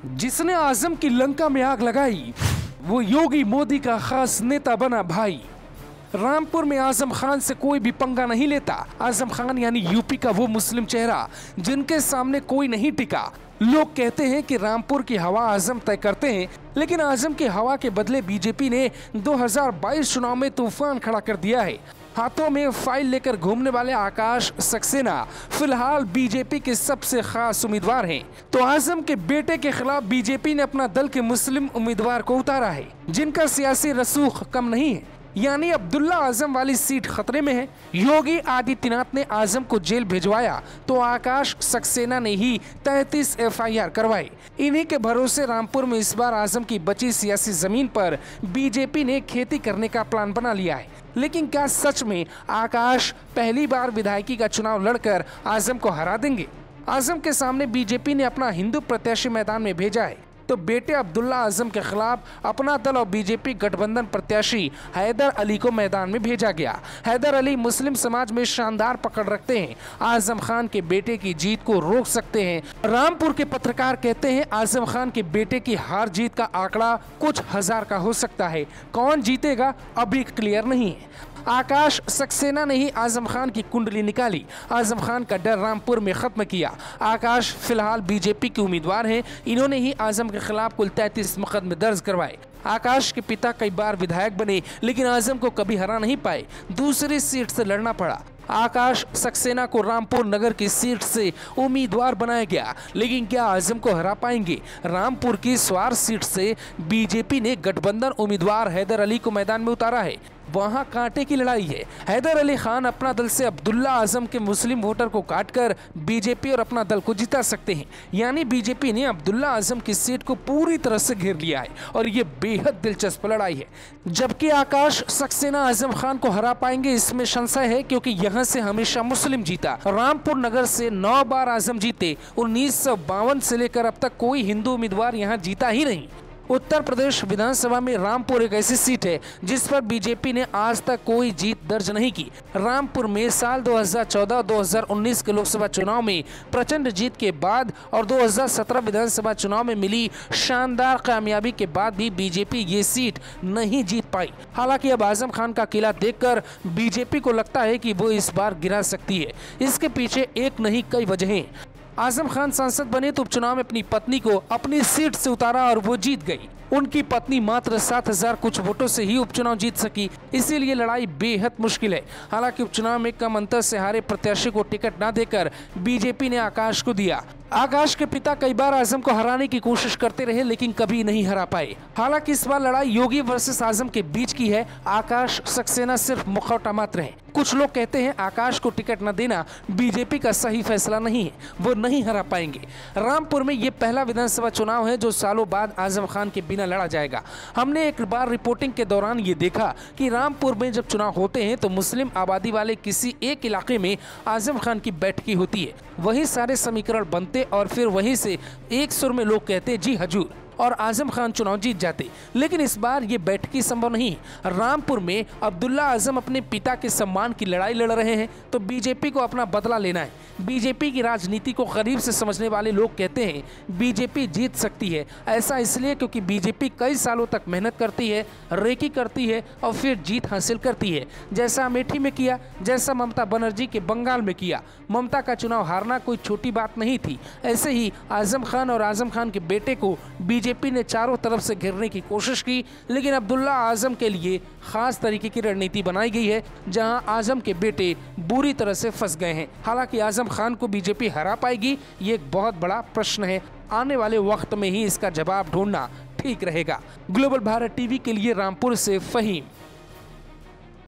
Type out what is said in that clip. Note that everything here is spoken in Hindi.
जिसने आजम की लंका में आग लगाई वो योगी मोदी का खास नेता बना भाई। रामपुर में आजम खान से कोई भी पंगा नहीं लेता। आजम खान यानी यूपी का वो मुस्लिम चेहरा जिनके सामने कोई नहीं टिका। लोग कहते हैं कि रामपुर की हवा आजम तय करते हैं, लेकिन आजम की हवा के बदले बीजेपी ने 2022 चुनाव में तूफान खड़ा कर दिया है। हाथों में फाइल लेकर घूमने वाले आकाश सक्सेना फिलहाल बीजेपी के सबसे खास उम्मीदवार हैं। तो आजम के बेटे के खिलाफ बीजेपी ने अपना दल के मुस्लिम उम्मीदवार को उतारा है, जिनका सियासी रसूख कम नहीं है, यानी अब्दुल्ला आजम वाली सीट खतरे में है। योगी आदित्यनाथ ने आजम को जेल भिजवाया तो आकाश सक्सेना ने ही 33 FIR करवाई। इन्हीं के भरोसे रामपुर में इस बार आजम की बची सियासी जमीन पर बीजेपी ने खेती करने का प्लान बना लिया है। लेकिन क्या सच में आकाश पहली बार विधायकी का चुनाव लड़कर आजम को हरा देंगे? आजम के सामने बीजेपी ने अपना हिंदू प्रत्याशी मैदान में भेजा है, तो बेटे अब्दुल्ला आजम के खिलाफ अपना दल और बीजेपी गठबंधन प्रत्याशी हैदर अली को मैदान में भेजा गया। हैदर अली मुस्लिम समाज में शानदार पकड़ रखते हैं, आजम खान के बेटे की जीत को रोक सकते हैं। रामपुर के पत्रकार कहते हैं आजम खान के बेटे की हार जीत का आंकड़ा कुछ हजार का हो सकता है। कौन जीतेगा अभी क्लियर नहीं है। आकाश सक्सेना ने ही आजम खान की कुंडली निकाली, आजम खान का डर रामपुर में खत्म किया। आकाश फिलहाल बीजेपी के उम्मीदवार हैं। इन्होंने ही आजम के खिलाफ कुल 33 मुकदमे दर्ज करवाए। आकाश के पिता कई बार विधायक बने, लेकिन आजम को कभी हरा नहीं पाए, दूसरी सीट से लड़ना पड़ा। आकाश सक्सेना को रामपुर नगर की सीट से उम्मीदवार बनाया गया, लेकिन क्या आजम को हरा पाएंगे? रामपुर की स्वार सीट से बीजेपी ने गठबंधन उम्मीदवार हैदर अली को मैदान में उतारा है। वहां कांटे की लड़ाई है। हैदर अली खान अपना दल से अब्दुल्ला आजम के मुस्लिम वोटर को काटकर बीजेपी और अपना दल को जिता सकते हैं। यानी बीजेपी ने अब्दुल्ला आजम की सीट को पूरी तरह से घेर लिया है और ये बेहद दिलचस्प लड़ाई है। जबकि आकाश सक्सेना आजम खान को हरा पाएंगे इसमें संशय है, क्योंकि यहाँ से हमेशा मुस्लिम जीता। रामपुर नगर से 9 बार आजम जीते। 1952 से लेकर अब तक कोई हिंदू उम्मीदवार यहाँ जीता ही नहीं। उत्तर प्रदेश विधानसभा में रामपुर एक ऐसी सीट है जिस पर बीजेपी ने आज तक कोई जीत दर्ज नहीं की। रामपुर में साल 2014-2019 के लोकसभा चुनाव में प्रचंड जीत के बाद और 2017 विधानसभा चुनाव में मिली शानदार कामयाबी के बाद भी बीजेपी ये सीट नहीं जीत पाई। हालांकि अब आजम खान का किला देखकर बीजेपी को लगता है कि वो इस बार गिरा सकती है। इसके पीछे एक नहीं कई वजहें। आजम खान सांसद बने तो उपचुनाव में अपनी पत्नी को अपनी सीट से उतारा और वो जीत गई। उनकी पत्नी मात्र 7,000 कुछ वोटों से ही उपचुनाव जीत सकी, इसीलिए लड़ाई बेहद मुश्किल है। हालांकि उपचुनाव में कम अंतर से हारे प्रत्याशी को टिकट न देकर बीजेपी ने आकाश को दिया। आकाश के पिता कई बार आजम को हराने की कोशिश करते रहे, लेकिन कभी नहीं हरा पाए। हालांकि इस बार लड़ाई योगी वर्सेस आजम के बीच की है। आकाश सक्सेना सिर्फ मुखौटा मात्र है। कुछ लोग कहते हैं आकाश को टिकट न देना बीजेपी का सही फैसला नहीं है, वो नहीं हरा पाएंगे। रामपुर में ये पहला विधानसभा चुनाव है जो सालों बाद आजम खान के बिना लड़ा जाएगा। हमने एक बार रिपोर्टिंग के दौरान ये देखा कि रामपुर में जब चुनाव होते हैं तो मुस्लिम आबादी वाले किसी एक इलाके में आजम खान की बैठकी होती है, वही सारे समीकरण बनते और फिर वहीं से एक सुर में लोग कहते जी हजूर, और आजम खान चुनाव जीत जाते। लेकिन इस बार ये बैठकी संभव नहीं है। रामपुर में अब्दुल्ला आजम अपने पिता के सम्मान की लड़ाई लड़ रहे हैं, तो बीजेपी को अपना बदला लेना है। बीजेपी की राजनीति को करीब से समझने वाले लोग कहते हैं बीजेपी जीत सकती है। ऐसा इसलिए क्योंकि बीजेपी कई सालों तक मेहनत करती है, रेकी करती है और फिर जीत हासिल करती है। जैसा अमेठी में किया, जैसा ममता बनर्जी के बंगाल में किया। ममता का चुनाव हारना कोई छोटी बात नहीं थी। ऐसे ही आजम खान और आजम खान के बेटे को बीजेपी ने चारों तरफ से घेरने की कोशिश की, लेकिन अब्दुल्ला आजम के लिए खास तरीके की रणनीति बनाई गई है, जहां आजम के बेटे बुरी तरह से फंस गए हैं। हालांकि आजम खान को बीजेपी हरा पाएगी, ये एक बहुत बड़ा प्रश्न है। आने वाले वक्त में ही इसका जवाब ढूंढना ठीक रहेगा। ग्लोबल भारत टीवी के लिए रामपुर से फहीम।